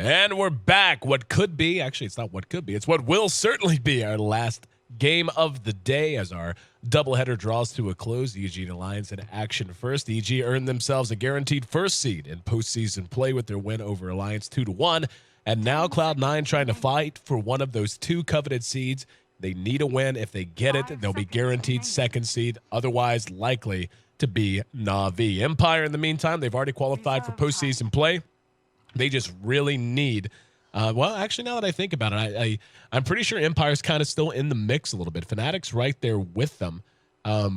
And we're back. What could be, actually, it's not what could be, it's what will certainly be our last game of the day as our doubleheader draws to a close. The Eugene Alliance in action first. The EG earned themselves a guaranteed first seed in postseason play with their win over Alliance 2-1. And now Cloud9 trying to fight for one of those two coveted seeds. They need a win. If they get it, they'll be guaranteed second seed. Otherwise, likely to be Na'Vi. Empire, in the meantime, they've already qualified for postseason play. They just really need, well, actually, now that I think about it, I'm pretty sure Empire's kind of still in the mix a little bit. Fnatic's right there with them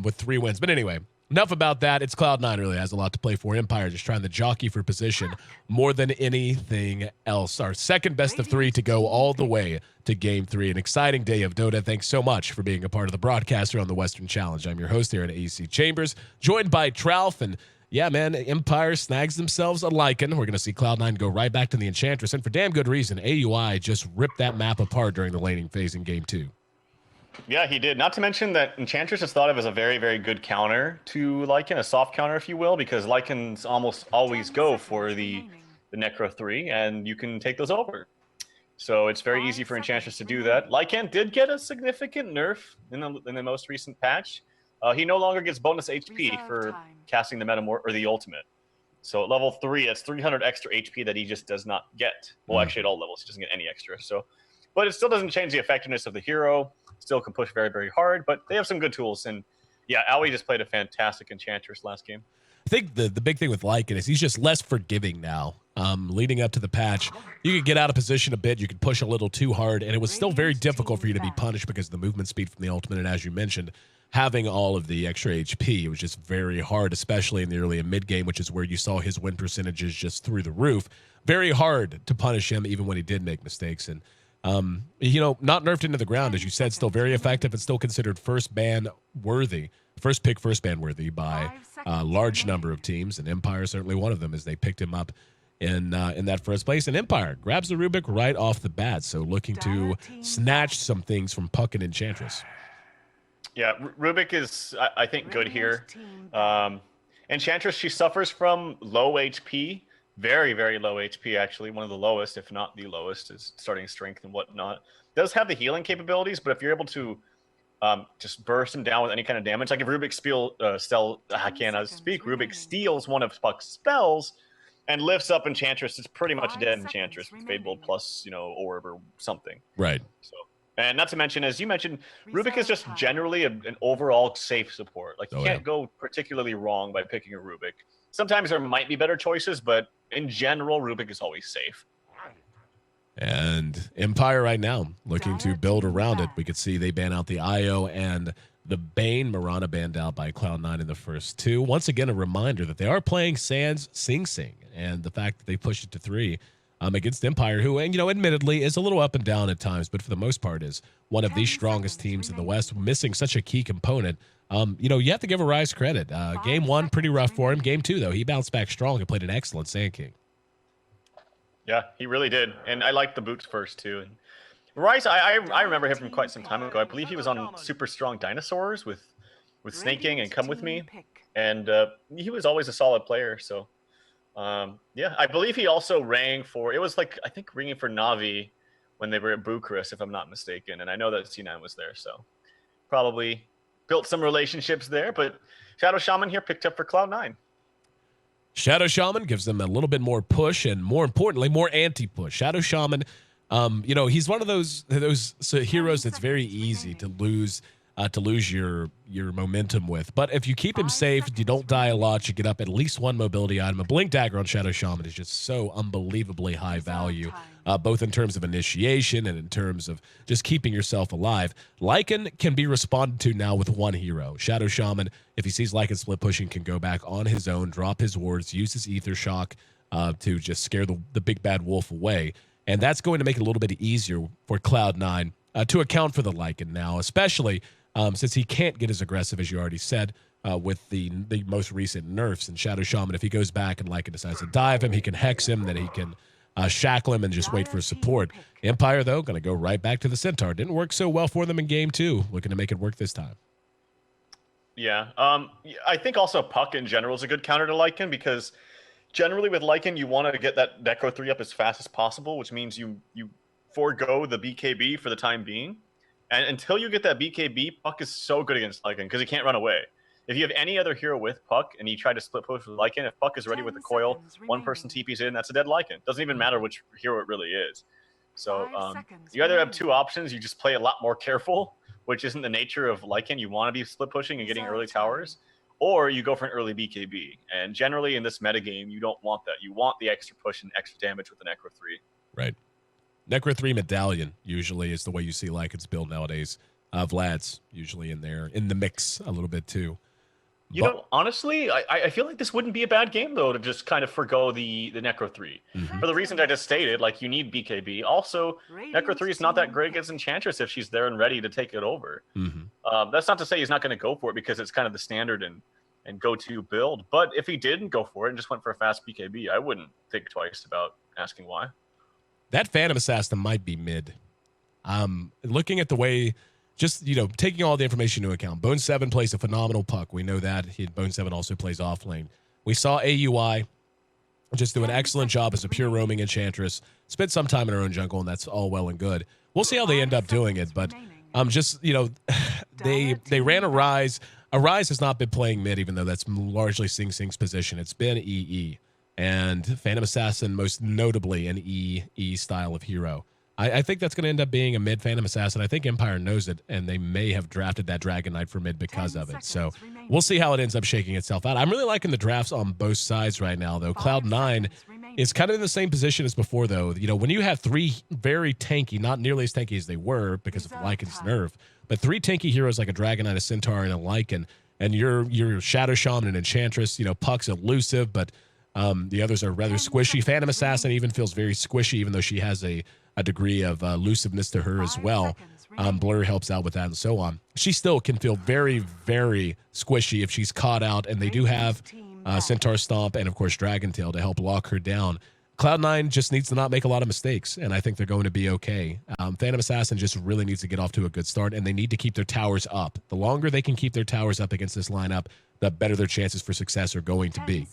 with 3 wins. But anyway, enough about that. It's Cloud9 really has a lot to play for. Empire just trying to jockey for position more than anything else. Our second best of 3 to go all the way to Game 3. An exciting day of Dota. Thanks so much for being a part of the broadcaster on the Western Challenge. I'm your host here at AC Chambers, joined by Trouf. And yeah, man, Empire snags themselves a Lycan. We're going to see Cloud9 go right back to the Enchantress. And for damn good reason, AUI just ripped that map apart during the laning phase in Game 2. Yeah, he did. Not to mention that Enchantress is thought of as a very, very good counter to Lycan, a soft counter, if you will, because Lycans almost always go for the Necro 3, and you can take those over. So it's very easy for Enchantress to do that. Lycan did get a significant nerf in the most recent patch. He no longer gets bonus HP for casting the Metamorph or the Ultimate. So at level 3, that's 300 extra HP that he just does not get. Well, actually at all levels, he doesn't get any extra. So, but it still doesn't change the effectiveness of the hero. Still can push very, very hard, but they have some good tools. And yeah, Aoi just played a fantastic Enchantress last game. I think the big thing with Lycan is he's just less forgiving now. Leading up to the patch, you could get out of position a bit, you could push a little too hard, and it was still very difficult for you to be punished because of the movement speed from the ultimate, and as you mentioned, having all of the extra HP, it was just very hard, especially in the early and mid game, which is where you saw his win percentages just through the roof. Very hard to punish him, even when he did make mistakes. And you know, not nerfed into the ground, as you said, still very effective and still considered first ban worthy by a large number of teams, and Empire certainly one of them, as they picked him up in that first place. And Empire grabs the Rubik right off the bat, so looking to snatch some things from Puck and Enchantress. Yeah, Rubik is, I think, good here. Enchantress, she suffers from low HP. Very, very low HP, actually. One of the lowest, if not the lowest, is starting strength and whatnot. Does have the healing capabilities, but if you're able to just burst him down with any kind of damage, like if Rubik Rubik steals one of Puck's spells and lifts up Enchantress, it's pretty much a dead Enchantress with Fade Bolt plus, you know, Orb or something. Right. So, and not to mention, as you mentioned, Rubik is just generally an overall safe support. Like, you can't go particularly wrong by picking a Rubik. Sometimes there might be better choices, but in general, Rubik is always safe. And Empire right now looking to build around it. We could see they ban out the IO and the Bane. Mirana banned out by Cloud9 in the first 2. Once again, a reminder that they are playing Sans Sing Sing, and the fact that they pushed it to 3 against Empire, who, and you know, admittedly is a little up and down at times, but for the most part is one of the strongest teams in the West, missing such a key component. You know, you have to give Arise credit. Game 1, pretty rough for him. Game 2, though, he bounced back strong and played an excellent Sand King. Yeah, he really did. And I liked the boots first, too. And Rice, I remember him from quite some time ago. I believe he was on Super Strong Dinosaurs with Snake King and Come With Me. And he was always a solid player. So, yeah, I believe he also rang for, it was like, I think ringing for Na'Vi when they were at Bucharest, if I'm not mistaken. And I know that C9 was there. So probably built some relationships there. But Shadow Shaman here picked up for Cloud9. Shadow Shaman gives them a little bit more push and, more importantly, more anti-push. Shadow Shaman, you know, he's one of those heroes that's very easy to lose your momentum with. But if you keep him safe, you don't die a lot, you get up at least one mobility item. A Blink Dagger on Shadow Shaman is just so unbelievably high value, both in terms of initiation and in terms of just keeping yourself alive. Lycan can be responded to now with one hero. Shadow Shaman, if he sees Lycan split pushing, can go back on his own, drop his wards, use his Ether Shock to just scare the big bad wolf away. And that's going to make it a little bit easier for Cloud9 to account for the Lycan now, especially since he can't get as aggressive, as you already said, with the most recent nerfs. And Shadow Shaman, if he goes back and Lycan decides to dive him, he can hex him, then he can shackle him and just wait for support. Empire, though, going to go right back to the Centaur. Didn't work so well for them in Game 2. Looking to make it work this time. Yeah. I think also Puck in general is a good counter to Lycan because generally with Lycan, you want to get that Necro 3 up as fast as possible, which means you forego the BKB for the time being. And until you get that BKB, Puck is so good against Lycan because he can't run away. If you have any other hero with Puck and you try to split push with Lycan, if Puck is ready with the coil, one person TPs in, that's a dead Lycan. Doesn't even matter which hero it really is. So you either have two options. You just play a lot more careful, which isn't the nature of Lycan. You want to be split pushing and getting early towers, or you go for an early BKB. And generally in this metagame, you don't want that. You want the extra push and extra damage with the Necro 3. Right. Necro 3 Medallion usually is the way you see Lycan's build nowadays. Vlad's usually in there, in the mix a little bit too. You know, honestly, I feel like this wouldn't be a bad game, though, to just kind of forgo the Necro 3. For the reasons I just stated, like, you need BKB. Also, Necro 3 is not that great against Enchantress if she's there and ready to take it over. That's not to say he's not going to go for it, because it's kind of the standard and go-to build. But if he didn't go for it and just went for a fast BKB, I wouldn't think twice about asking why. That Phantom Assassin might be mid. Looking at the way... Just, you know, taking all the information into account. Bone 7 plays a phenomenal puck. We know that. Bone 7 also plays off lane. We saw AUI just do an excellent job as a pure roaming Enchantress. Spent some time in her own jungle, and that's all well and good. We'll see how they end up doing it, but just, you know, they ran Arise. Arise has not been playing mid, even though that's largely Sing Sing's position. It's been EE. And Phantom Assassin, most notably, an EE style of hero. I think that's going to end up being a mid Phantom Assassin. I think Empire knows it, and they may have drafted that Dragon Knight for mid because of it. So we'll see how it ends up shaking itself out. I'm really liking the drafts on both sides right now, though. Cloud9 is kind of in the same position as before, though. You know, when you have three very tanky, not nearly as tanky as they were because of Lycan's nerf, but three tanky heroes like a Dragon Knight, a Centaur, and a Lycan, and your Shadow Shaman and Enchantress, you know, Puck's elusive, but the others are rather squishy. Phantom Assassin even feels very squishy, even though she has a degree of elusiveness to her as well. Blur helps out with that and so on. She still can feel very, very squishy if she's caught out, and they do have Centaur Stomp and, of course, Dragon Tail to help lock her down. Cloud9 just needs to not make a lot of mistakes, and I think they're going to be okay. Phantom Assassin just really needs to get off to a good start, and they need to keep their towers up. The longer they can keep their towers up against this lineup, the better their chances for success are going to be.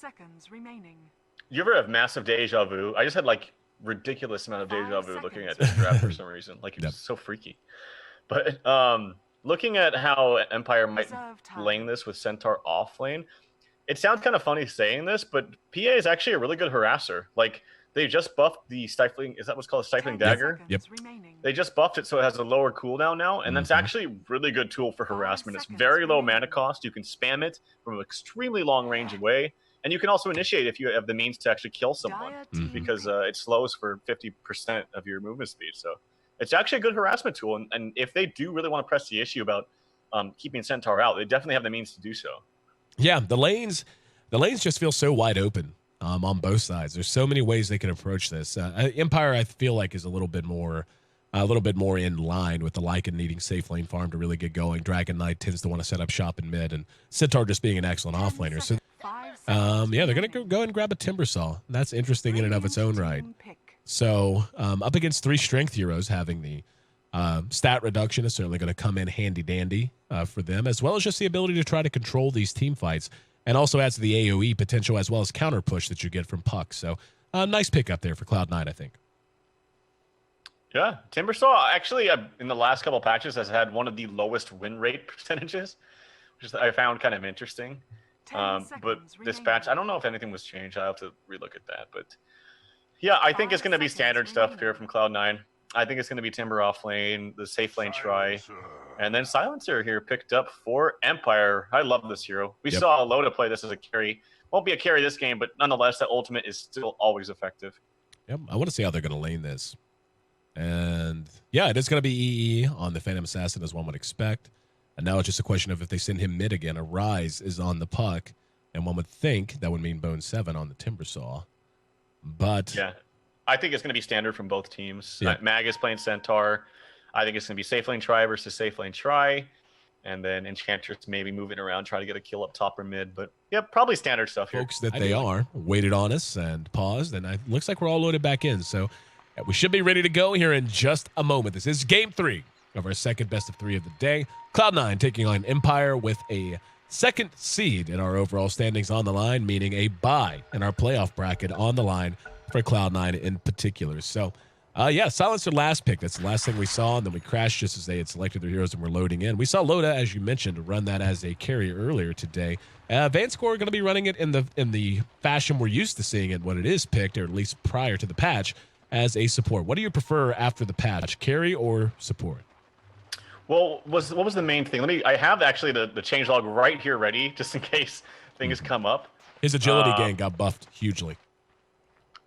You ever have massive deja vu? I just had, like, ridiculous amount of deja vu looking at this draft for some reason. Like, it's so freaky. But looking at how Empire might lane this with Centaur off lane, it sounds kind of funny saying this, but PA is actually a really good harasser. Like, they just buffed the stifling, is that what's called a stifling dagger? Yep. They just buffed it so it has a lower cooldown now, and that's actually a really good tool for harassment. It's very low mana cost. You can spam it from an extremely long range away. And you can also initiate if you have the means to actually kill someone, because it slows for 50% of your movement speed. So it's actually a good harassment tool. And if they do really want to press the issue about keeping Centaur out, they definitely have the means to do so. Yeah, the lanes just feel so wide open on both sides. There's so many ways they can approach this. Empire, I feel like, is a little bit more in line with the Lycan needing safe lane farm to really get going. Dragon Knight tends to want to set up shop in mid, and Centaur just being an excellent offlaner. So yeah, they're going to go and grab a Timbersaw. That's interesting in and of its own right. So up against three strength heroes, having the stat reduction is certainly going to come in handy-dandy for them, as well as just the ability to try to control these team fights, and also adds to the AoE potential as well as counter push that you get from Puck. So nice pickup there for Cloud9, I think. Yeah, Timbersaw actually in the last couple of patches has had one of the lowest win rate percentages, which I found kind of interesting. But this patch, I don't know if anything was changed. I'll have to relook at that. But yeah, I think it's going to be standard stuff here from Cloud9. I think it's going to be Timber off lane, the safe lane try, and then Silencer here picked up for Empire. I love this hero. We saw Loda play this as a carry. Won't be a carry this game, but nonetheless, that ultimate is still always effective. Yep, I want to see how they're going to lane this. And yeah, it is going to be EE on the Phantom Assassin, as one would expect. And now it's just a question of if they send him mid again. A Rise is on the Puck, and one would think that would mean Bone 7 on the Timbersaw. But yeah, I think it's going to be standard from both teams. Yeah. Mag is playing Centaur. I think it's going to be safe lane try versus safe lane try. And then Enchantress maybe moving around, trying to get a kill up top or mid. But yeah, probably standard stuff here. Folks that they are waited on us and paused, and it looks like we're all loaded back in. So we should be ready to go here in just a moment. This is game 3 of our second best of 3 of the day. Cloud9 taking on Empire with a second seed in our overall standings on the line, meaning a bye in our playoff bracket on the line for Cloud9 in particular. So, yeah, Silencer last pick. That's the last thing we saw, and then we crashed just as they had selected their heroes and were loading in. We saw Loda, as you mentioned, run that as a carry earlier today. Vanscore going to be running it in the fashion we're used to seeing it when it is picked, or at least prior to the patch, as a support. What do you prefer after the patch, carry or support? Well, what was the main thing? I have actually the changelog right here ready, just in case things come up. His agility gain got buffed hugely.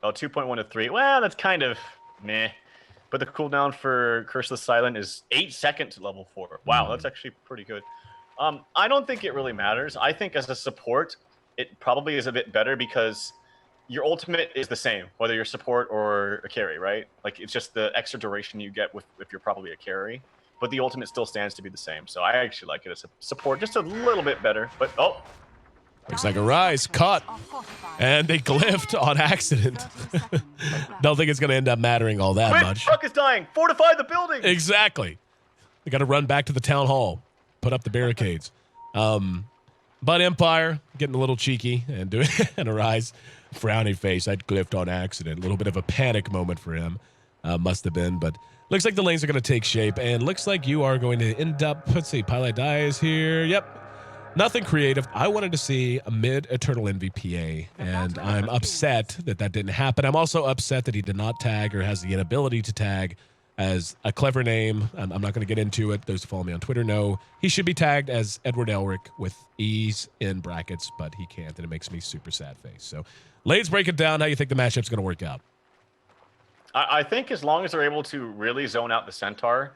Oh, 2.1 to 3. Well, that's kind of meh. But the cooldown for Curse of the Silent is 8 seconds at level 4. Wow, that's actually pretty good. I don't think it really matters. I think as a support, it probably is a bit better because your ultimate is the same, whether you're support or a carry, right? Like, it's just the extra duration you get if you're probably a carry. But the ultimate still stands to be the same. So I actually like it as a support, just a little bit better. But, oh. Looks like a rise, caught, and they glyphed on accident. Don't think it's going to end up mattering all that much. Truck is dying. Fortify the building. Exactly. They got to run back to the town hall, put up the barricades. But Empire getting a little cheeky and doing and a rise, frowny face. I'd glyphed on accident. A little bit of a panic moment for him, must have been, but. Looks like the lanes are going to take shape, and looks like you are going to end up, let's see, Pilot Die is here. Yep. Nothing creative. I wanted to see a mid-Eternal NVPA, and I'm upset that that didn't happen. I'm also upset that he did not tag or has the inability to tag as a clever name. I'm not going to get into it. Those who follow me on Twitter know he should be tagged as Edward Elric with ease in brackets, but he can't, and it makes me super sad face. So, Lades, break it down. How you think the matchup's going to work out? I think as long as they're able to really zone out the Centaur,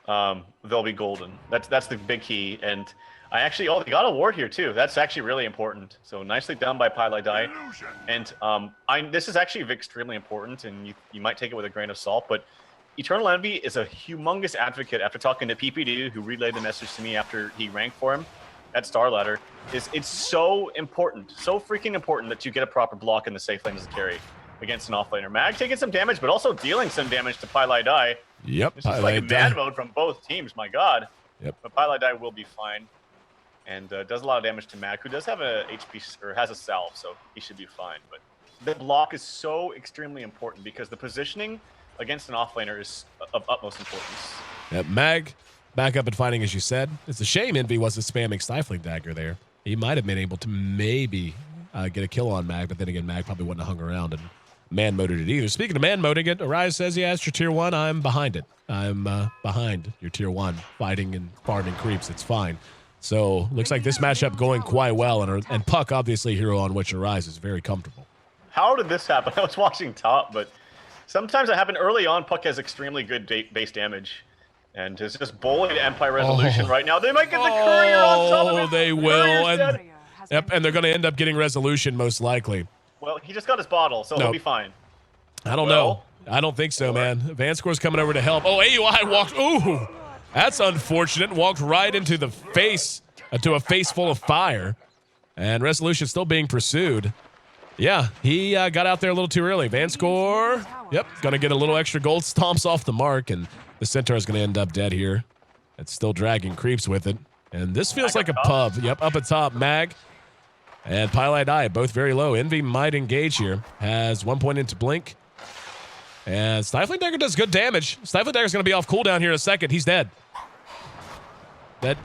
they'll be golden. That's the big key. And I actually, they got a ward here too. That's actually really important. So nicely done by Pilot Die. And this is actually extremely important, and you might take it with a grain of salt, but Eternal Envy is a humongous advocate after talking to PPD, who relayed the message to me after he ranked for him at Star Ladder. It's so important, so freaking important that you get a proper block in the safe lane as a carry against an offlaner. Mag taking some damage, but also dealing some damage to Pilot Die. Yep. This is like a mad mode from both teams, my god. Yep. But Pilot Die will be fine. And does a lot of damage to Mag, who does have a HP, or has a salve, so he should be fine. But the block is so extremely important because the positioning against an offlaner is of utmost importance. Yep. Mag, back up and fighting, as you said. It's a shame Envy wasn't spamming Stifling Dagger there. He might have been able to maybe get a kill on Mag, but then again, Mag probably wouldn't have hung around and man-moded it either. Speaking of man-moding it, Arise says, yeah, it's your tier 1. I'm behind it. I'm behind your tier 1, fighting and farming creeps. It's fine. So, looks like this matchup going quite well, and Puck, obviously, hero on which Arise is very comfortable. How did this happen? I was watching top, but sometimes it happened early on. Puck has extremely good base damage, and is just bullied Empire Resolution right now. They might get the courier on top of it. Oh, they will. And they're going to end up getting Resolution, most likely. Well, he just got his bottle, so he'll be fine. I don't know. I don't think so, man. Vanscore's coming over to help. Oh, AUI walked. Ooh, that's unfortunate. Walked right into the face, to a face full of fire. And Resolution still being pursued. Yeah, he got out there a little too early. Vanscore, yep, going to get a little extra gold stomps off the mark. And the Centaur is going to end up dead here. It's still dragging creeps with it. And this feels like a pub. Yep, up at top, Mag. And Pilot Die, both very low. Envy might engage here. Has 1 point into Blink. And Stifling Dagger does good damage. Stifling Dagger's going to be off cooldown here in a second. He's dead.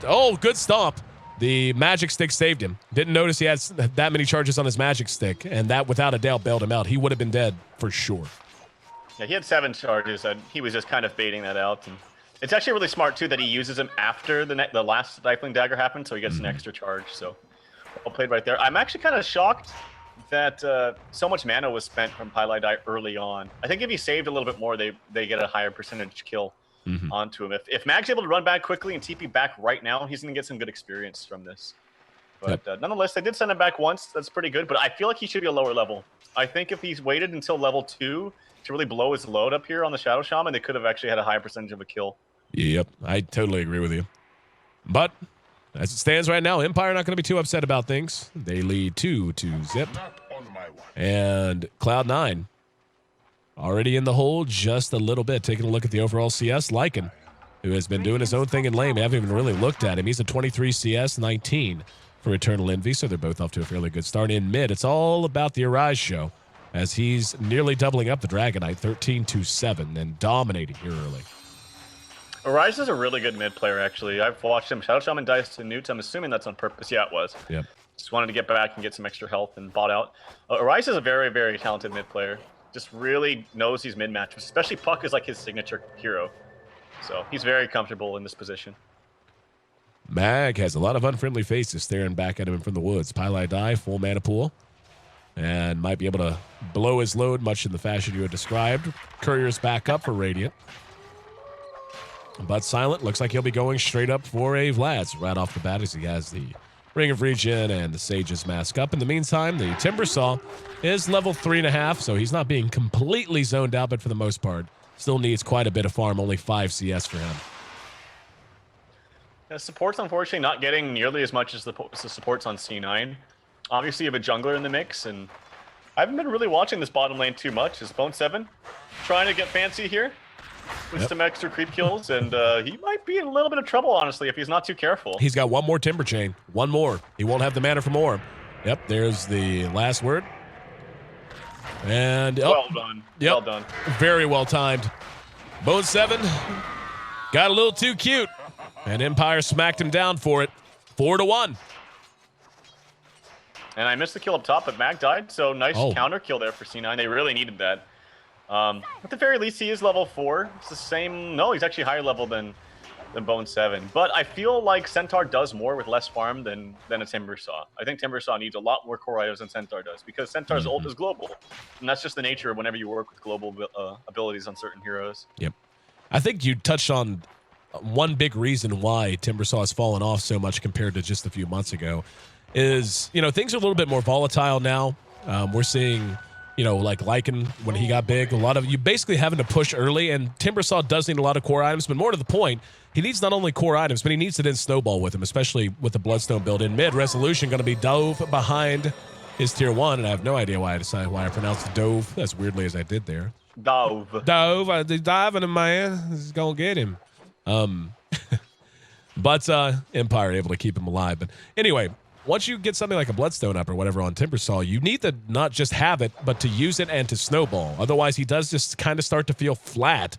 Oh, good stomp. The magic stick saved him. Didn't notice he had that many charges on his magic stick. And that, without a doubt, bailed him out. He would have been dead for sure. Yeah, he had 7 charges, and he was just kind of baiting that out. And it's actually really smart, too, that he uses them after the last Stifling Dagger happened, so he gets an extra charge. So, well played right there. I'm actually kind of shocked that so much mana was spent from Pilot Die early on. I think if he saved a little bit more, they get a higher percentage kill onto him. If Mag's able to run back quickly and TP back right now, he's going to get some good experience from this. But nonetheless, they did send him back once. That's pretty good, but I feel like he should be a lower level. I think if he's waited until level 2 to really blow his load up here on the Shadow Shaman, they could have actually had a higher percentage of a kill. Yep, I totally agree with you. But as it stands right now, Empire not going to be too upset about things. They lead 2-0. And Cloud9 already in the hole just a little bit. Taking a look at the overall CS, Lycan, who has been doing his own thing in lane. We haven't even really looked at him. He's a 23 CS, 19 for Eternal Envy, so they're both off to a fairly good start. In mid, it's all about the Arise show, as he's nearly doubling up the Dragonite, 13-7, and dominating here early. Arise is a really good mid player, actually. I've watched him Shadow Shaman dice to Newt. I'm assuming that's on purpose. Yeah, it was. Yep. Just wanted to get back and get some extra health and bought out. Arise is a very, very talented mid player. Just really knows these mid matchups, especially Puck is like his signature hero. So he's very comfortable in this position. Mag has a lot of unfriendly faces staring back at him from the woods. Pylai die, full mana pool, and might be able to blow his load much in the fashion you had described. Courier's back up for Radiant. But Silent looks like he'll be going straight up for a Vlad's right off the bat as he has the Ring of Regen and the Sage's mask up. In the meantime, the Timbersaw is level 3.5, so he's not being completely zoned out, but for the most part, still needs quite a bit of farm, only 5 CS for him. Support's unfortunately not getting nearly as much as the supports on C9. Obviously, you have a jungler in the mix, and I haven't been really watching this bottom lane too much. Is Bone7 trying to get fancy here with some extra creep kills, and he might be in a little bit of trouble, honestly, if he's not too careful. He's got one more Timber Chain. One more. He won't have the mana for more. Yep, there's the last word. And well done. Yep, well done. Very well timed. Bone7 got a little too cute, and Empire smacked him down for it. 4-1. And I missed the kill up top, but Mag died, so nice counter kill there for C9. They really needed that. At the very least, he is level 4. It's the same. No, he's actually higher level than Bone7. But I feel like Centaur does more with less farm than a Timbersaw. I think Timbersaw needs a lot more core items than Centaur does, because Centaur's ult is global. And that's just the nature of whenever you work with global abilities on certain heroes. Yep. I think you touched on one big reason why Timbersaw has fallen off so much compared to just a few months ago is, things are a little bit more volatile now. We're seeing, like Lycan when he got big, a lot of you basically having to push early, and Timbersaw does need a lot of core items, but more to the point, he needs not only core items, but he needs to then snowball with them, especially with the Bloodstone build in mid. Resolution going to be dove behind his tier 1, and I have no idea why I pronounced dove as weirdly as I did there. Dove. He's diving him, man. He's going to get him. But Empire able to keep him alive. But anyway, once you get something like a Bloodstone up or whatever on Timbersaw, you need to not just have it, but to use it and to snowball. Otherwise, he does just kind of start to feel flat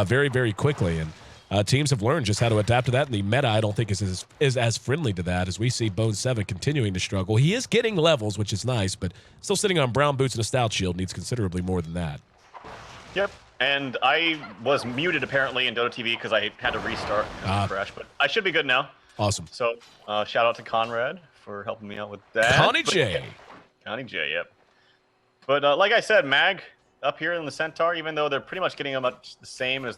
very, very quickly. And teams have learned just how to adapt to that. And the meta, I don't think, is as friendly to that as we see Bone7 continuing to struggle. He is getting levels, which is nice, but still sitting on brown boots and a stout shield needs considerably more than that. Yep. And I was muted apparently in Dota TV because I had to restart and crash, but I should be good now. Awesome. So shout out to Conrad for helping me out with that. Connie J. Yep. But like I said, Mag up here in the Centaur, even though they're pretty much getting much the same as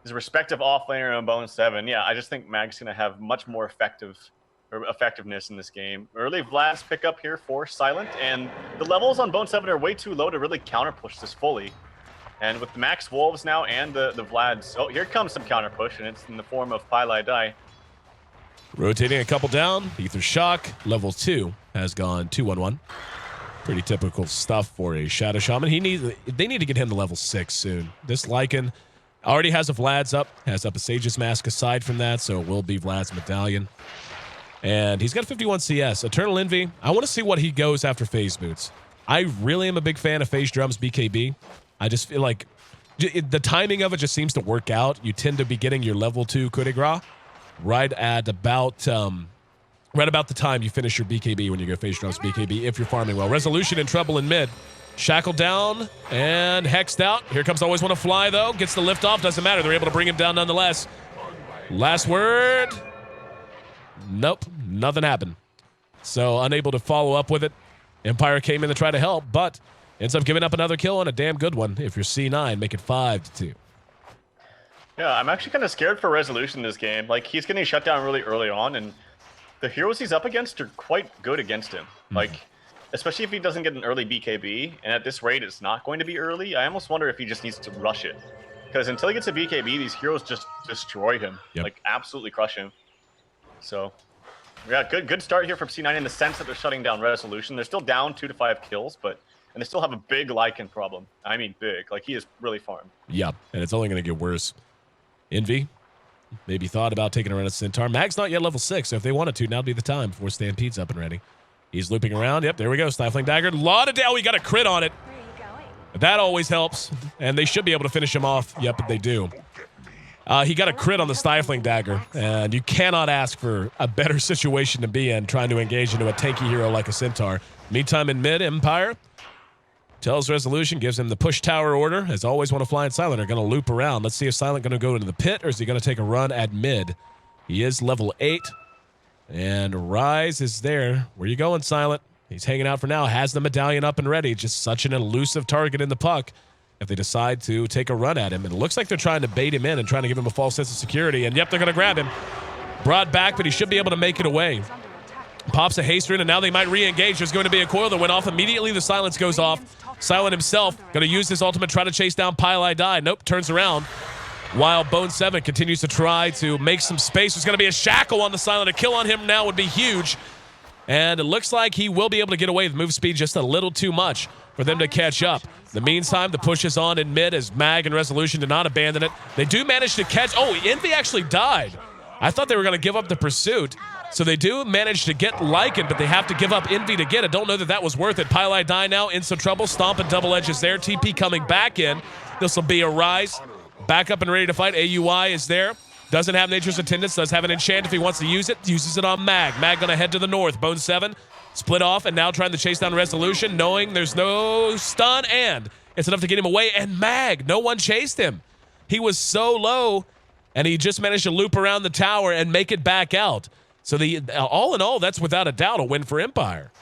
his respective offlaner and Bone7. Yeah, I just think Mag's gonna have much more effectiveness in this game. Early Vlad's pick up here for Silent, and the levels on Bone7 are way too low to really counter push this fully. And with the Max Wolves now and the Vlads, here comes some counter push, and it's in the form of Pylai Die. Rotating a couple down, Ether Shock, level 2, has gone 2-1-1. Pretty typical stuff for a Shadow Shaman. They need to get him to level 6 soon. This Lycan already has a Vlad's up, has up a Sage's Mask aside from that, so it will be Vlad's Medallion. And he's got 51 CS. Eternal Envy, I want to see what he goes after Phase Boots. I really am a big fan of Phase Drums BKB. I just feel like the timing of it just seems to work out. You tend to be getting your level 2 coup de grace right at about the time you finish your BKB when you go Phase Drums BKB if you're farming well. Resolution in trouble in mid. Shackled down and hexed out. Here comes Always Want to Fly, though. Gets the lift off. Doesn't matter. They're able to bring him down nonetheless. Last word. Nope. Nothing happened. So unable to follow up with it. Empire came in to try to help, but ends up giving up another kill and a damn good one. If you're C9, make it 5-2. Yeah, I'm actually kind of scared for Resolution in this game. Like, he's getting shut down really early on, and the heroes he's up against are quite good against him. Like, especially if he doesn't get an early BKB, and at this rate it's not going to be early, I almost wonder if he just needs to rush it. Because until he gets a BKB, these heroes just destroy him. Yep. Like, absolutely crush him. So, yeah, good start here from C9 in the sense that they're shutting down Resolution. They're still down 2 to 5 kills, and they still have a big Lycan problem. I mean big. Like, he is really farmed. Yeah, and it's only going to get worse. Envy Maybe thought about taking a run at Centaur. Mag's not yet level 6, so if they wanted to, now'd be the time before Stampede's up and ready. He's looping around. Yep, there we go. Stifling Dagger. Lot of down. We got a crit on it. That always helps, and they should be able to finish him off. Yep, they do. He got a crit on the Stifling Dagger, and you cannot ask for a better situation to be in trying to engage into a tanky hero like a Centaur. Meantime, in mid, Empire tells Resolution, gives him the push tower order. As always, want to fly and Silent are going to loop around. Let's see if Silent going to go into the pit, or is he going to take a run at mid? He is level 8, and Rise is there. Where you going, Silent? He's hanging out for now, has the medallion up and ready. Just such an elusive target in the puck if they decide to take a run at him. And it looks like they're trying to bait him in and trying to give him a false sense of security. And yep, they're going to grab him. Brought back, but he should be able to make it away. Pops a haster in, and now they might re-engage. There's going to be a coil that went off. Immediately, the silence goes off. Silent himself going to use his ultimate, try to chase down Pile I Die. Nope, turns around. While Bone 7 continues to try to make some space. There's going to be a shackle on the Silent. A kill on him now would be huge. And it looks like he will be able to get away with move speed just a little too much for them to catch up. In the meantime, the push is on in mid as Mag and Resolution did not abandon it. They do manage to catch. Oh, Envy actually died. I thought they were going to give up the pursuit. So they do manage to get Lycan, but they have to give up Envy to get it. Don't know that that was worth it. Pile I Die now in some trouble. Stomp and Double Edge is there. TP coming back in. This will be a Rise. Back up and ready to fight. AUI is there. Doesn't have Nature's Attendance. Does have an enchant if he wants to use it. Uses it on Mag. Mag going to head to the north. Bone 7 split off and now trying to chase down Resolution, knowing there's no stun, and it's enough to get him away. And Mag, no one chased him. He was so low, and he just managed to loop around the tower and make it back out. So all in all, that's without a doubt a win for Empire.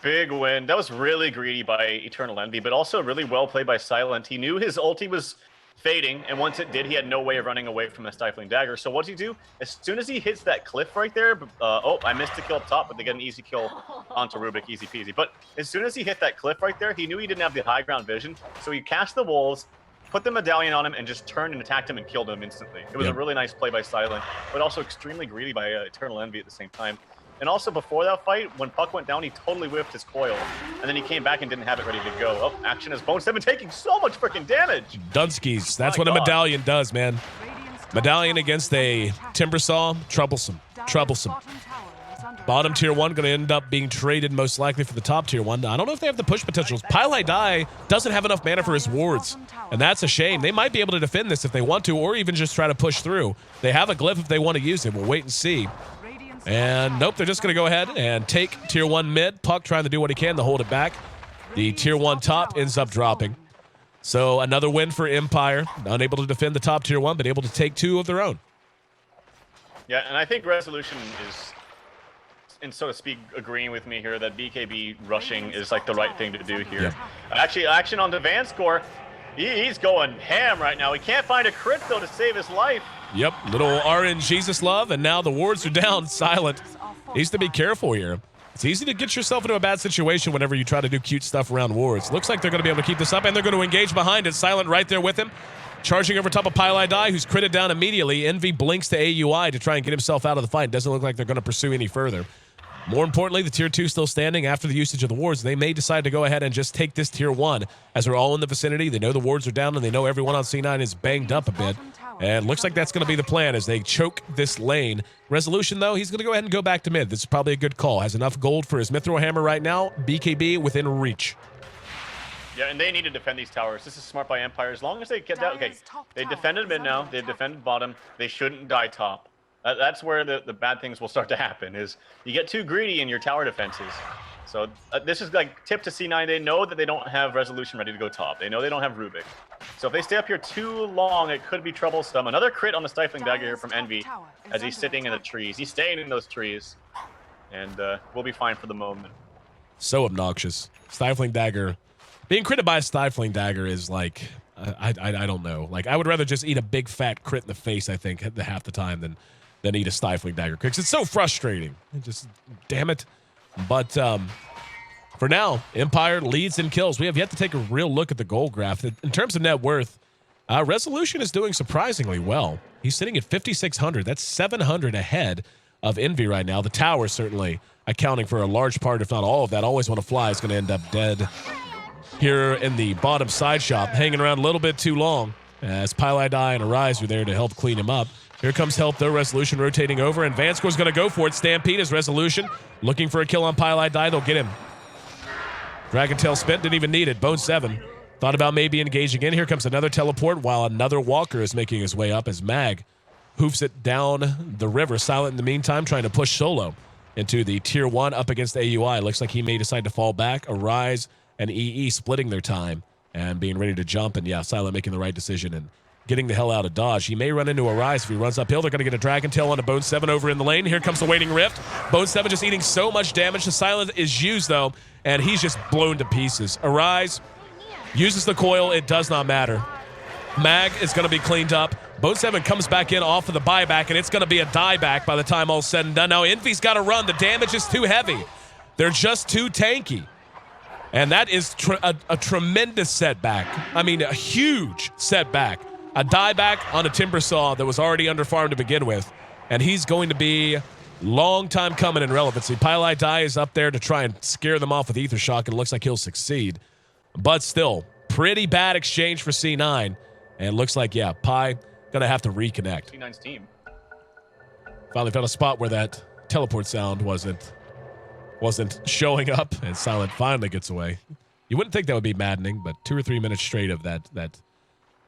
Big win. That was really greedy by Eternal Envy, but also really well played by Silent. He knew his ulti was fading, and once it did, he had no way of running away from a Stifling Dagger. So what does he do? As soon as he hits that cliff right there, oh, I missed the kill up top, but they get an easy kill onto Rubik, easy peasy. But as soon as he hit that cliff right there, he knew he didn't have the high ground vision, so he cast the wolves, put the medallion on him, and just turned and attacked him and killed him instantly. It was a really nice play by Silent, but also extremely greedy by Eternal Envy at the same time. And also before that fight, when Puck went down, he totally whiffed his coil. And then he came back and didn't have it ready to go. Oh, action is Bone 7 taking so much freaking damage. Dunskies. That's what a medallion does, man. Medallion against a Timbersaw, troublesome. Troublesome. Bottom tier 1 going to end up being traded most likely for the top tier 1. I don't know if they have the push potentials. Pile I Die doesn't have enough mana for his wards, and that's a shame. They might be able to defend this if they want to, or even just try to push through. They have a glyph if they want to use it. We'll wait and see. And nope, they're just going to go ahead and take tier 1 mid. Puck trying to do what he can to hold it back. The tier 1 top ends up dropping. So another win for Empire. Unable to defend the top tier 1, but able to take 2 of their own. Yeah, and I think Resolution is, and so to speak, agreeing with me here that BKB rushing is like the right thing to do here. Yeah. Actually, action on the Van score. He's going ham right now. He can't find a crit, though, to save his life. Yep, little RN Jesus love, and now the wards are down. Silent needs to be careful here. It's easy to get yourself into a bad situation whenever you try to do cute stuff around wards. Looks like they're going to be able to keep this up, and they're going to engage behind it. Silent right there with him. Charging over top of Pile I Die, who's critted down immediately. Envy blinks to AUI to try and get himself out of the fight. Doesn't look like they're going to pursue any further. More importantly, the tier 2 still standing after the usage of the wards. They may decide to go ahead and just take this tier 1 as they're all in the vicinity. They know the wards are down, and they know everyone on C9 is banged up a bit. And looks like that's going to be the plan as they choke this lane. Resolution, though, he's going to go ahead and go back to mid. This is probably a good call. Has enough gold for his Mithril Hammer right now. BKB within reach. Yeah, and they need to defend these towers. This is smart by Empire. As long as they get that, okay, they defended mid now. They've defended bottom. They shouldn't die top. That's where the bad things will start to happen, is you get too greedy in your tower defenses. So this is like tip to C9. They know that they don't have Resolution ready to go top. They know they don't have Rubik. So if they stay up here too long, it could be troublesome. Another crit on the Stifling Dagger here from Envy as he's sitting in the trees. He's staying in those trees, and we'll be fine for the moment. So obnoxious. Stifling Dagger. Being critted by a Stifling Dagger is like, I don't know. Like, I would rather just eat a big fat crit in the face, I think, half the time than eat a Stifling Dagger crit. It's so frustrating. Just, damn it. But for now, Empire leads in kills. We have yet to take a real look at the goal graph. In terms of net worth, Resolution is doing surprisingly well. He's sitting at 5,600. That's 700 ahead of Envy right now. The tower certainly accounting for a large part, if not all of that. Always Want to Fly is going to end up dead here in the bottom side shop, hanging around a little bit too long as Pile I Die and Arise are there to help clean him up. Here comes help, though. Resolution rotating over, and Vanscore's going to go for it. Stampede is Resolution. Looking for a kill on Pylai Die. They'll get him. Dragon Tail spent, didn't even need it. Bone 7 thought about maybe engaging in. Here comes another teleport, while another Walker is making his way up as Mag hoofs it down the river. Silent in the meantime, trying to push solo into the Tier 1 up against AUI. Looks like he may decide to fall back. Arise and EE splitting their time and being ready to jump. And yeah, Silent making the right decision and getting the hell out of dodge. He may run into a Rise if he runs uphill. They're going to get a Dragon Tail onto Bone 7 over in the lane. Here comes the Waiting Rift. Bone 7 just eating so much damage. The Silent is used, though, and he's just blown to pieces. Arise uses the coil. It does not matter. Mag is going to be cleaned up. Bone 7 comes back in off of the buyback, and it's going to be a dieback by the time all's said and done. Now, Envy's got to run. The damage is too heavy. They're just too tanky. And that is a tremendous setback. I mean, a huge setback. A dieback on a Timbersaw that was already underfarmed to begin with. And he's going to be long time coming in relevancy. Pylai Die is up there to try and scare them off with Ether Shock, and it looks like he'll succeed. But still, pretty bad exchange for C9. And it looks like, yeah, Pi going to have to reconnect. C9's team. Finally found a spot where that teleport sound wasn't showing up, and Silent finally gets away. You wouldn't think that would be maddening, but 2 or 3 minutes straight of that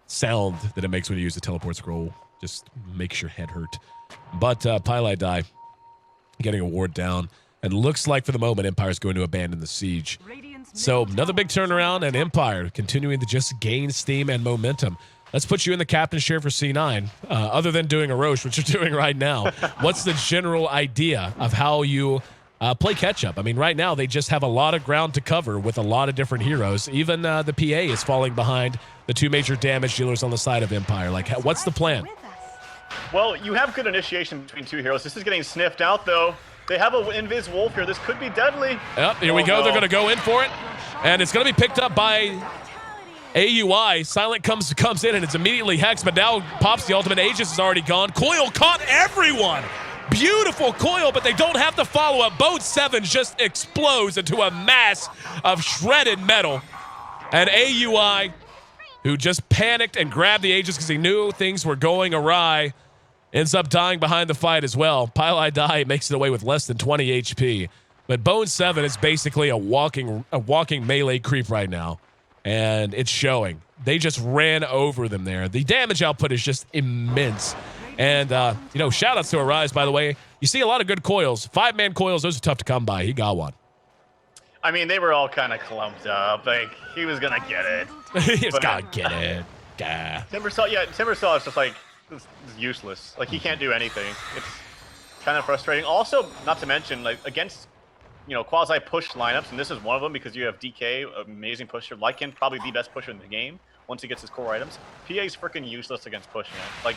sound that it makes when you use the teleport scroll just makes your head hurt. But Pylai Die getting a ward down, and looks like for the moment Empire's going to abandon the siege. So another big turnaround, and Empire continuing to just gain steam and momentum. Let's put you in the captain chair for C9. Other than doing a Roche, which you're doing right now, what's the general idea of how you play catch-up? I mean, right now they just have a lot of ground to cover with a lot of different heroes. Even the PA is falling behind the 2 major damage dealers on the side of Empire. Like, what's the plan? Well, you have good initiation between 2 heroes. This is getting sniffed out, though. They have an Invis Wolf here. This could be deadly. Yep, here we go. No. They're going to go in for it. And it's going to be picked up by AUI. Silent comes in, and it's immediately Hex, but now pops the ultimate. Aegis is already gone. Coil caught everyone. Beautiful coil, but they don't have the follow-up. Bone 7 just explodes into a mass of shredded metal. And AUI, who just panicked and grabbed the Aegis because he knew things were going awry, ends up dying behind the fight as well. Pylai Die makes it away with less than 20 HP. But Bone 7 is basically a walking melee creep right now. And it's showing. They just ran over them there. The damage output is just immense. And, shout outs to Arise, by the way. You see a lot of good coils. 5-man coils, those are tough to come by. He got one. I mean, they were all kind of clumped up. Like, he was going to get it. He's going to get it. Gah. Timbersaw is just, like, it's useless. Like, he can't do anything. It's kind of frustrating. Also, not to mention, like, against, quasi-push lineups, and this is one of them because you have DK, amazing pusher. Lycan, probably the best pusher in the game. Once he gets his core items, PA is freaking useless against push, man. Like,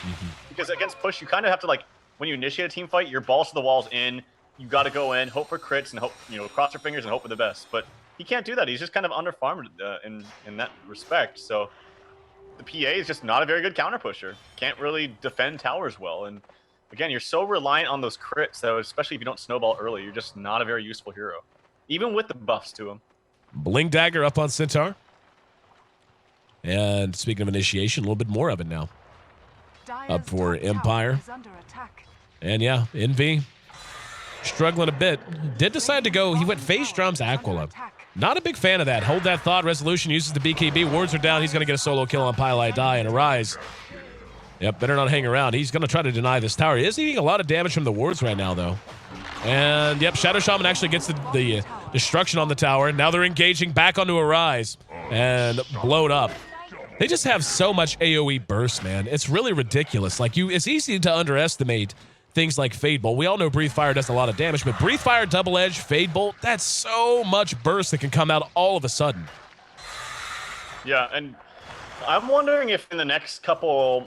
because against push, you kind of have to, like, when you initiate a team fight, you're balls to the walls in. You got to go in, hope for crits, and hope, cross your fingers and hope for the best. But he can't do that. He's just kind of underfarmed in that respect. So the PA is just not a very good counter pusher. Can't really defend towers well. And again, you're so reliant on those crits, though, especially if you don't snowball early. You're just not a very useful hero, even with the buffs to him. Bling Dagger up on Centaur. And speaking of initiation, a little bit more of it now. Up for Empire. And yeah, Envy struggling a bit. Did decide to go. He went Phase Drums Aquila. Not a big fan of that. Hold that thought. Resolution uses the BKB. Wards are down. He's going to get a solo kill on Pylai Die and Arise. Yep, better not hang around. He's going to try to deny this tower. He is eating a lot of damage from the wards right now, though. And, yep, Shadow Shaman actually gets the destruction on the tower. Now they're engaging back onto Arise and blowed up. They just have so much AoE burst, man. It's really ridiculous. Like, it's easy to underestimate things like Fade Bolt. We all know Breathe Fire does a lot of damage, but Breathe Fire, Double Edge, Fade Bolt, that's so much burst that can come out all of a sudden. Yeah, and I'm wondering if in the next couple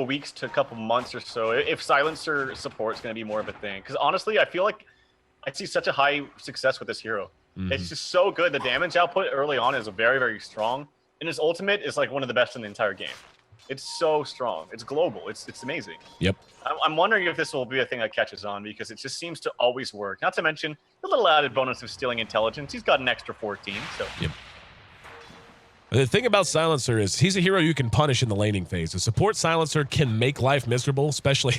weeks to a couple months or so, if silencer support is going to be more of a thing. Because honestly, I feel like I see such a high success with this hero. It's just so good. The damage output early on is very, very strong. And his ultimate is like one of the best in the entire game. It's so strong. It's global. It's amazing. Yep. I'm wondering if this will be a thing that catches on because it just seems to always work. Not to mention the little added bonus of stealing intelligence. He's got an extra 14. So. Yep. The thing about Silencer is he's a hero you can punish in the laning phase. A support Silencer can make life miserable, especially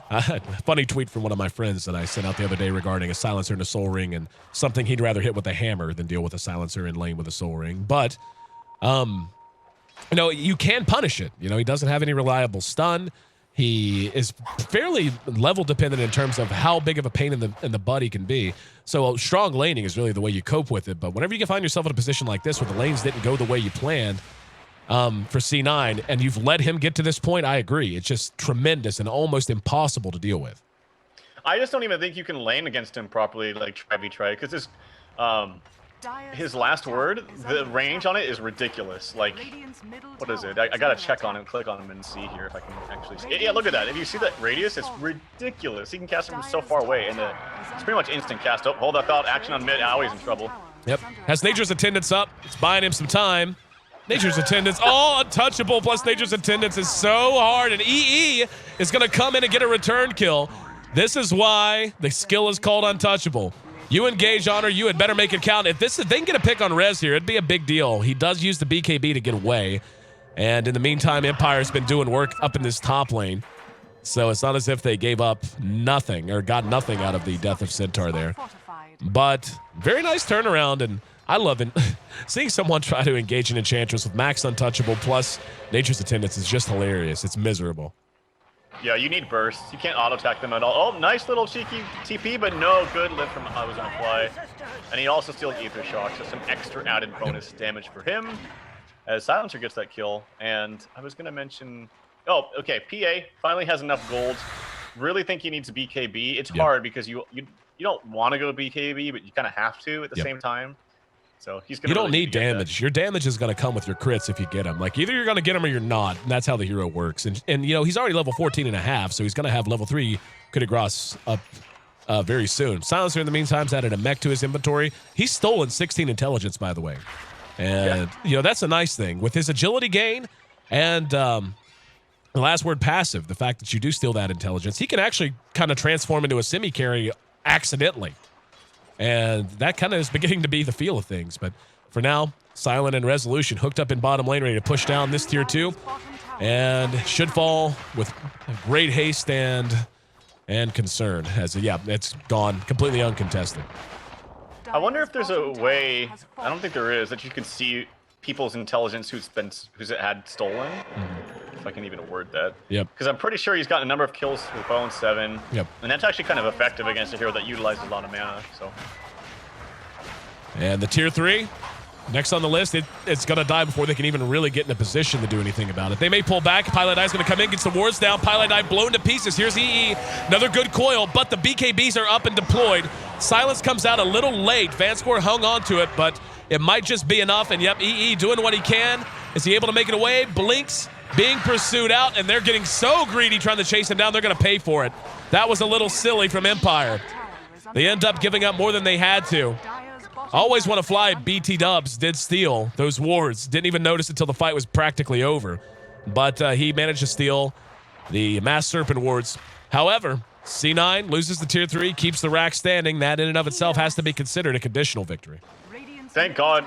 a funny tweet from one of my friends that I sent out the other day regarding a Silencer and a Soul Ring and something he'd rather hit with a hammer than deal with a Silencer in lane with a Soul Ring. But, you can punish it. He doesn't have any reliable stun. He is fairly level dependent in terms of how big of a pain in the butt he can be. So strong laning is really the way you cope with it. But whenever you can find yourself in a position like this where the lanes didn't go the way you planned for C9 and you've let him get to this point, I agree. It's just tremendous and almost impossible to deal with. I just don't even think you can lane against him properly, like try because his last word, the range on it is ridiculous. Like, what is it? I gotta check on him, click on him, and see here if I can actually see. Yeah, look at that. If you see that radius, it's ridiculous. He can cast him from so far away, and it's pretty much instant cast. Oh, hold that thought. Action on mid. Now he's in trouble. Yep. Has Nature's Attendance up. It's buying him some time. Nature's Attendance, untouchable, plus Nature's Attendance is so hard, and EE is going to come in and get a return kill. This is why the skill is called untouchable. You engage on her, you had better make it count. If they can get a pick on Rez here, it'd be a big deal. He does use the BKB to get away. And in the meantime, Empire's been doing work up in this top lane. So it's not as if they gave up nothing or got nothing out of the death of Centaur there. But very nice turnaround, and I love it. Seeing someone try to engage an Enchantress with max untouchable plus Nature's Attendance is just hilarious. It's miserable. Yeah, you need bursts. You can't auto-attack them at all. Oh, nice little cheeky TP, but no good lift from I was on a fly. And he also steals Ether Shock, so some extra added bonus damage for him. As Silencer gets that kill. And I was going to mention... Oh, okay, PA finally has enough gold. Really think he needs a BKB. It's hard because you don't want to go BKB, but you kind of have to at the same time. So he's gonna. You don't need damage. Your damage is going to come with your crits if you get him. Like, either you're going to get him or you're not. And that's how the hero works. And he's already level 14 and a half, so he's going to have level 3 coup de grace up very soon. Silencer, in the meantime, has added a mech to his inventory. He's stolen 16 intelligence, by the way. And, that's a nice thing. With his agility gain and the last word passive, the fact that you do steal that intelligence, he can actually kind of transform into a semi-carry accidentally. And that kind of is beginning to be the feel of things. But for now, Silent and Resolution hooked up in bottom lane, ready to push down this tier 2. And should fall with great haste and concern. As it's gone completely uncontested. I wonder if there's a way, I don't think there is, that you can see people's intelligence who's had stolen. If I can even word that. Yep. Because I'm pretty sure he's gotten a number of kills with Bone 7. Yep. And that's actually kind of effective against a hero that utilizes a lot of mana. So. And the tier 3, next on the list, it's going to die before they can even really get in a position to do anything about it. They may pull back. Pilot Eye's going to come in, gets the wards down. Pilot Eye blown to pieces. Here's EE. Another good coil, but the BKBs are up and deployed. Silence comes out a little late. Vanscore hung on to it, but it might just be enough. And yep, EE doing what he can. Is he able to make it away? Blinks being pursued out, and they're getting so greedy trying to chase him down, they're going to pay for it. That was a little silly from Empire. They end up giving up more than they had to. Always want to fly. BT Dubs did steal those wards. Didn't even notice until the fight was practically over. But he managed to steal the Mass Serpent wards. However, C9 loses the tier 3, keeps the rack standing. That in and of itself has to be considered a conditional victory. Thank God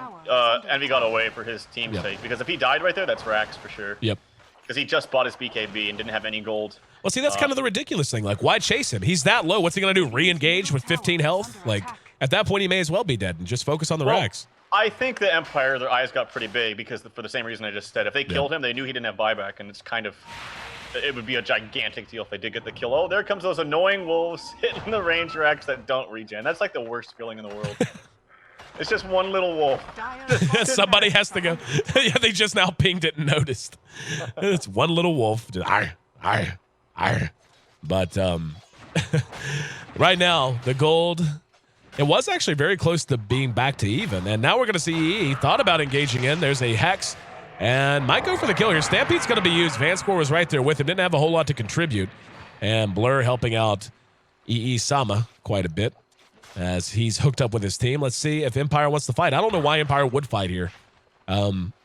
Envy got away for his team's sake, because if he died right there, that's racks for sure. Yep. Because he just bought his BKB and didn't have any gold. Well, see, that's kind of the ridiculous thing. Like, why chase him? He's that low. What's he going to do? Re-engage with 15 health? Like, at that point, he may as well be dead and just focus on the racks. I think the Empire, their eyes got pretty big because for the same reason I just said. If they killed him, they knew he didn't have buyback, and it's kind of... It would be a gigantic deal if they did get the kill. Oh, there comes those annoying wolves hitting the range racks that don't regen. That's like the worst feeling in the world. It's just one little wolf. Somebody has to go. Yeah, they just now pinged it and noticed. It's one little wolf. Just, arr. But right now, the gold, it was actually very close to being back to even. And now we're going to see EE thought about engaging in. There's a Hex and might go for the kill here. Stampede's going to be used. Vanscore was right there with him. Didn't have a whole lot to contribute. And Blur helping out EE Sama quite a bit as he's hooked up with his team. Let's see if Empire wants to fight. I don't know why Empire would fight here.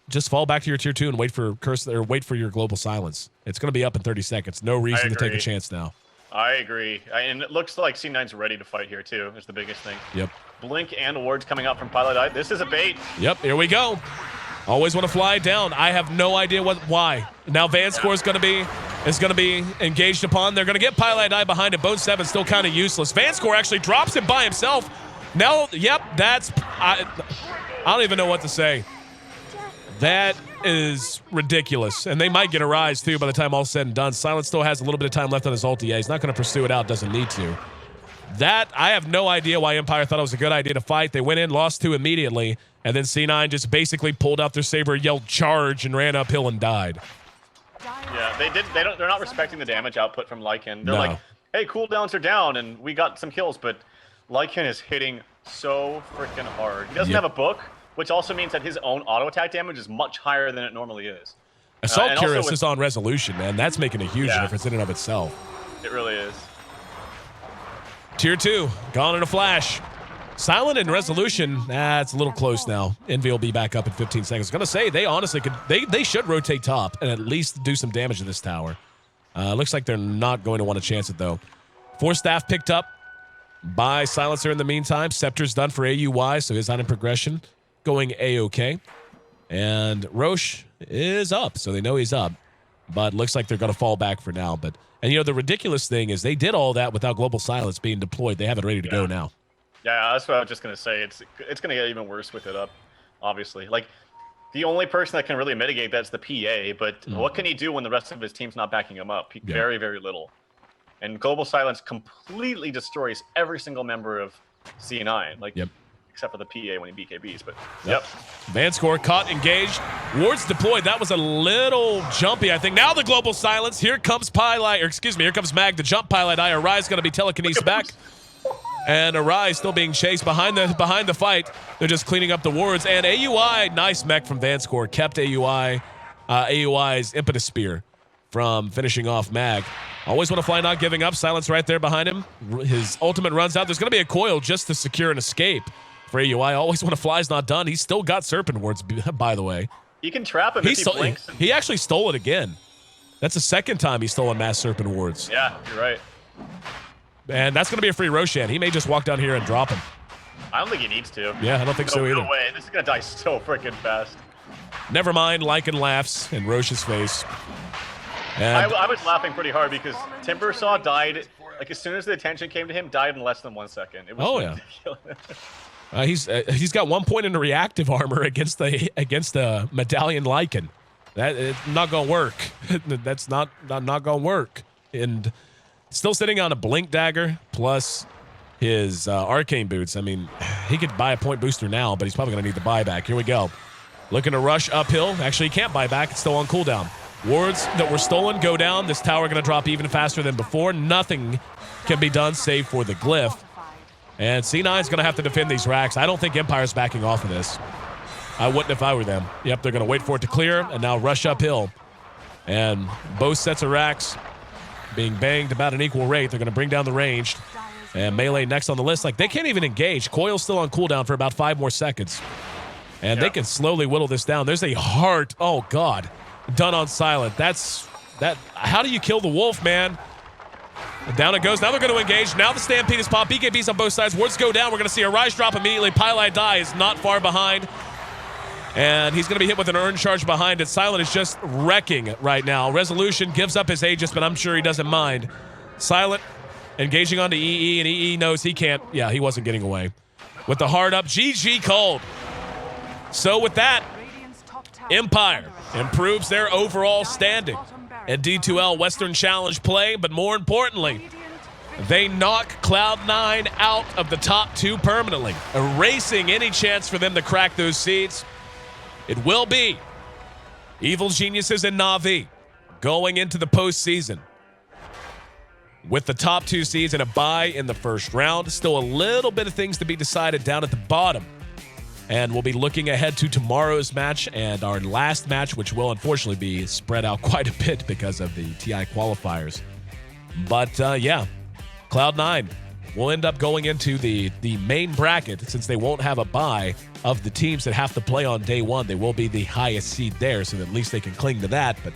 Just fall back to your tier 2 and wait for wait for your global silence. It's going to be up in 30 seconds. No reason to take a chance now. I agree. And it looks like C9's ready to fight here too. Is the biggest thing. Yep. Blink and wards coming out from Pilot Eye. This is a bait. Yep, here we go. Always want to fly down. I have no idea why. Now Vanscore is going to be engaged upon. They're going to get Pilot Die behind it. Bone 7 still kind of useless. Vanscore actually drops him by himself. Now, yep, I don't even know what to say. That is ridiculous. And they might get a rise, too, by the time all's said and done. Silent still has a little bit of time left on his ulti. Yeah, he's not going to pursue it out. Doesn't need to. I have no idea why Empire thought it was a good idea to fight. They went in, lost 2 immediately, and then C9 just basically pulled out their saber, yelled charge, and ran uphill and died. Yeah, they're not respecting the damage output from Lycan. They're like, hey, cooldowns are down, and we got some kills, but Lycan is hitting so freaking hard. He doesn't have a book, which also means that his own auto attack damage is much higher than it normally is. Assault Cuirass is on resolution, man. That's making a huge difference in and of itself. It really is. Tier 2, gone in a flash. Silent and resolution, it's a little close now. Envy will be back up in 15 seconds. Gonna say, they honestly could, they should rotate top and at least do some damage to this tower. Looks like they're not going to want to chance it, though. 4 staff picked up by Silencer in the meantime. Scepter's done for AUY, so his item progression going A-OK. And Roche is up, so they know he's up. But looks like they're going to fall back for now. And, you know, the ridiculous thing is they did all that without Global Silence being deployed. They have it ready to go now. Yeah, that's what I was just going to say. It's going to get even worse with it up, obviously. Like, the only person that can really mitigate that's the PA, but what can he do when the rest of his team's not backing him up? Very, very little. And Global Silence completely destroys every single member of C9, like, except for the PA when he BKBs, but Vanscore caught, engaged, wards deployed. That was a little jumpy, I think. Now the Global Silence. Here comes here comes Mag, the jump Pilot Eye. Arise going to be telekinesed back. And Arise still being chased behind the fight. They're just cleaning up the wards. And AUI, nice mech from Vanscore, kept AUI's Impetus Spear from finishing off Mag. Always want to fly, not giving up. Silence right there behind him. His ultimate runs out. There's going to be a coil just to secure an escape for AUI. Always want to fly's not done. He's still got Serpent Wards, by the way. You can trap him if he blinks. He actually stole it again. That's the second time he's stolen Mass Serpent Wards. Yeah, you're right. And that's going to be a free Roshan. He may just walk down here and drop him. I don't think he needs to. Yeah, I don't think so either. No way. This is going to die so freaking fast. Never mind. Lycan laughs in Roche's face. And I was laughing pretty hard because Timbersaw died, like as soon as the attention came to him, died in less than 1 second. It was ridiculous. He's got 1 point in the reactive armor against the Medallion Lycan. That it's not gonna work. That's not gonna work. And still sitting on a Blink Dagger plus his Arcane Boots. I mean, he could buy a point booster now, but he's probably gonna need the buyback. Here we go. Looking to rush uphill. Actually, he can't buy back. It's still on cooldown. Wards that were stolen go down. This tower going to drop even faster than before. Nothing can be done save for the glyph. And C9 is going to have to defend these racks. I don't think Empire's backing off of this. I wouldn't if I were them. Yep, they're going to wait for it to clear and now rush uphill. And both sets of racks being banged about an equal rate. They're going to bring down the ranged. And Melee next on the list. Like, they can't even engage. Coil's still on cooldown for about 5 more seconds. And they can slowly whittle this down. There's a heart. Oh, God. Done on Silent. How do you kill the wolf, man? And down it goes. Now they're going to engage. Now the Stampede is popped. BKBs on both sides. Wards go down. We're going to see a Rise drop immediately. Pilot Die is not far behind. And he's going to be hit with an Urn Charge behind it. Silent is just wrecking right now. Resolution gives up his Aegis, but I'm sure he doesn't mind. Silent engaging onto EE, and EE knows he can't. Yeah, he wasn't getting away. With the hard up, GG cold. So with that, Empire improves their overall standing in D2L Western Challenge play, but more importantly, they knock Cloud9 out of the top 2 permanently, erasing any chance for them to crack those seeds. It will be Evil Geniuses and Na'Vi going into the postseason with the top 2 seeds and a bye in the first round. Still a little bit of things to be decided down at the bottom. And we'll be looking ahead to tomorrow's match and our last match, which will unfortunately be spread out quite a bit because of the TI qualifiers. But yeah, Cloud9 will end up going into the main bracket since they won't have a bye of the teams that have to play on day 1. They will be the highest seed there, so that at least they can cling to that. But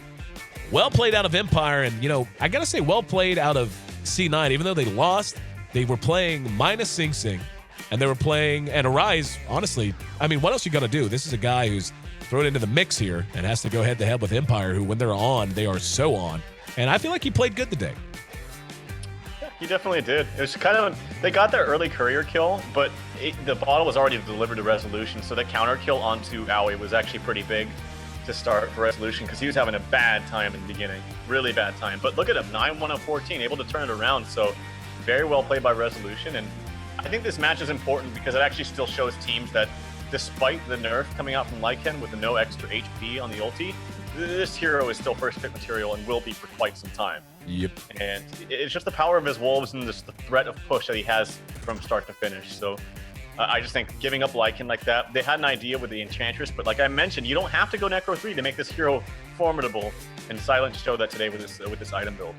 well played out of Empire, and you know, I gotta say, well played out of C9. Even though they lost, they were playing minus Sing Sing. And they were playing, and Arise, honestly, I mean, what else you gonna do? This is a guy who's thrown into the mix here and has to go head-to-head with Empire, who, when they're on, they are so on. And I feel like he played good today. Yeah, he definitely did. It was kind of, they got their early courier kill, but the bottle was already delivered to Resolution, so the counter kill onto Aoi was actually pretty big to start for Resolution, because he was having a bad time in the beginning. Really bad time. But look at him, 9-1 of 14, able to turn it around. So very well played by Resolution. And I think this match is important because it actually still shows teams that despite the nerf coming out from Lycan with the no extra HP on the ulti, this hero is still first pick material and will be for quite some time. Yep. And it's just the power of his wolves and just the threat of push that he has from start to finish. So I just think giving up Lycan like that, they had an idea with the Enchantress, but like I mentioned, you don't have to go Necro 3 to make this hero formidable, and Silent showed that today with this item build.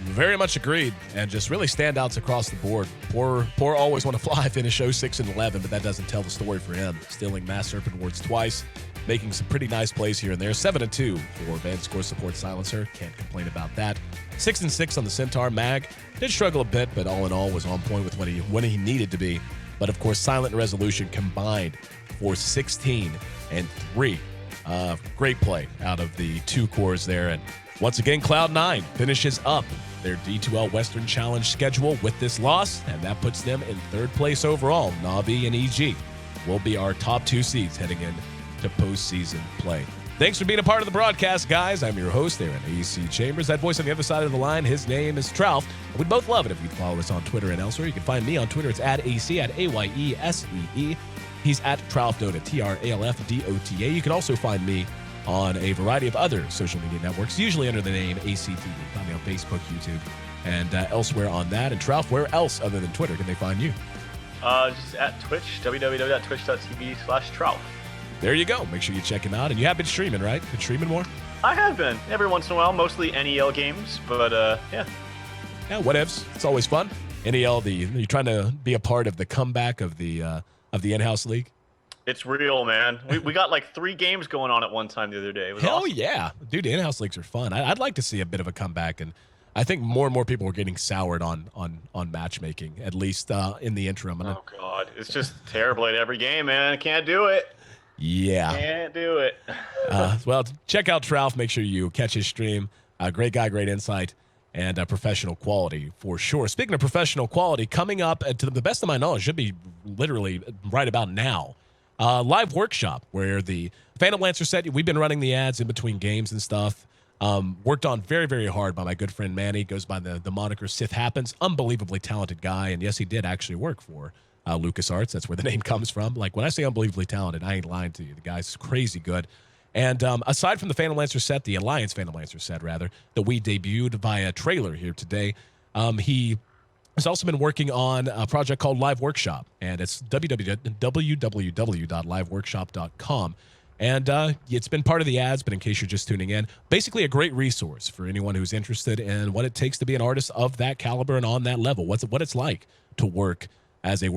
Very much agreed, and just really standouts across the board. Poor Always Want to Fly finish 06 and 11, but that doesn't tell the story for him. Stealing Mass Serpent Wards twice, making some pretty nice plays here and there. 7-2 for Van Score Support Silencer. Can't complain about that. 6-6 on the Centaur. Mag did struggle a bit, but all in all was on point with when he needed to be. But of course, Silent and Resolution combined for 16 and 3. Great play out of the two cores there. And once again, Cloud9 finishes up their D2L Western Challenge schedule with this loss, and that puts them in third place overall. Na'Vi and EG will be our top 2 seeds heading into postseason play. Thanks for being a part of the broadcast, guys. I'm your host, Aaron AC Chambers. That voice on the other side of the line, his name is Trout. We'd both love it if you'd follow us on Twitter and elsewhere. You can find me on Twitter. It's @AC, @AYESEE. He's @TralfDota, TRALFDOTA. You can also find me on a variety of other social media networks, usually under the name ACTV. Find me on Facebook, YouTube, and elsewhere on that. And Trout, where else other than Twitter can they find you? Just at Twitch, www.twitch.tv/Trout. There you go. Make sure you check him out. And you have been streaming, right? Been streaming more? I have been. Every once in a while, mostly NEL games, but yeah. Yeah, whatevs. It's always fun. NEL, you're trying to be a part of the comeback of the in-house league? It's real, man. We got like 3 games going on at one time the other day. It was Hell awesome. yeah. Dude, in-house leagues are fun. I'd like to see a bit of a comeback, and I think more and more people are getting soured on matchmaking, at least in the interim. Oh, God. It's just terrible at every game, man. Can't do it. Yeah. Can't do it. Well, check out Trout. Make sure you catch his stream. Great guy, great insight, and professional quality for sure. Speaking of professional quality, coming up, to the best of my knowledge, should be literally right about now, live workshop where the Phantom Lancer set, we've been running the ads in between games and stuff. Worked on very, very hard by my good friend Manny. Goes by the moniker Sith Happens. Unbelievably talented guy. And yes, he did actually work for LucasArts. That's where the name comes from. Like, when I say unbelievably talented, I ain't lying to you. The guy's crazy good. And aside from the Phantom Lancer set, the Alliance Phantom Lancer set, rather, that we debuted via trailer here today, he has also been working on a project called Live Workshop. And it's www.liveworkshop.com. And it's been part of the ads, but in case you're just tuning in, basically a great resource for anyone who's interested in what it takes to be an artist of that caliber and on that level. What it's like to work as a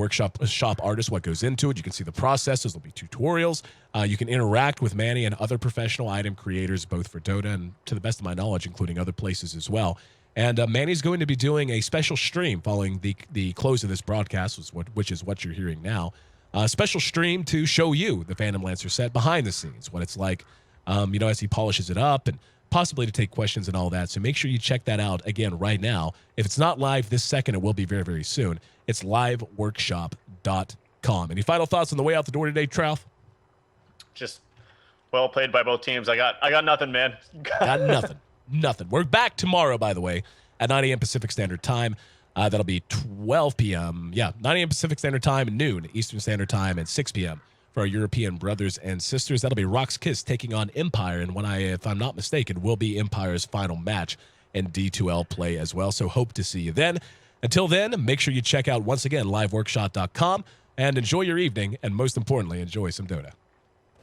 shop artist, what goes into it. You can see the processes. There'll be tutorials. You can interact with Manny and other professional item creators, both for Dota and, to the best of my knowledge, including other places as well. And Manny's going to be doing a special stream following the close of this broadcast, which is what you're hearing now. A special stream to show you the Phantom Lancer set behind the scenes, what it's like, as he polishes it up, and possibly to take questions and all that. So make sure you check that out again right now. If it's not live this second, it will be very, very soon. It's liveworkshop.com. Any final thoughts on the way out the door today, Trout? Just well played by both teams. I got nothing, man. Got nothing. Nothing. We're back tomorrow, by the way, at 9 a.m. Pacific Standard Time. That'll be 12 p.m. 9 a.m. Pacific Standard Time, noon Eastern Standard Time, and 6 p.m. for our European brothers and sisters. That'll be Rock's Kiss taking on Empire, and if I'm not mistaken, will be Empire's final match in D2L play as well. So hope to see you then. Until then, make sure you check out, once again, liveworkshop.com, and enjoy your evening, and most importantly, enjoy some Dota.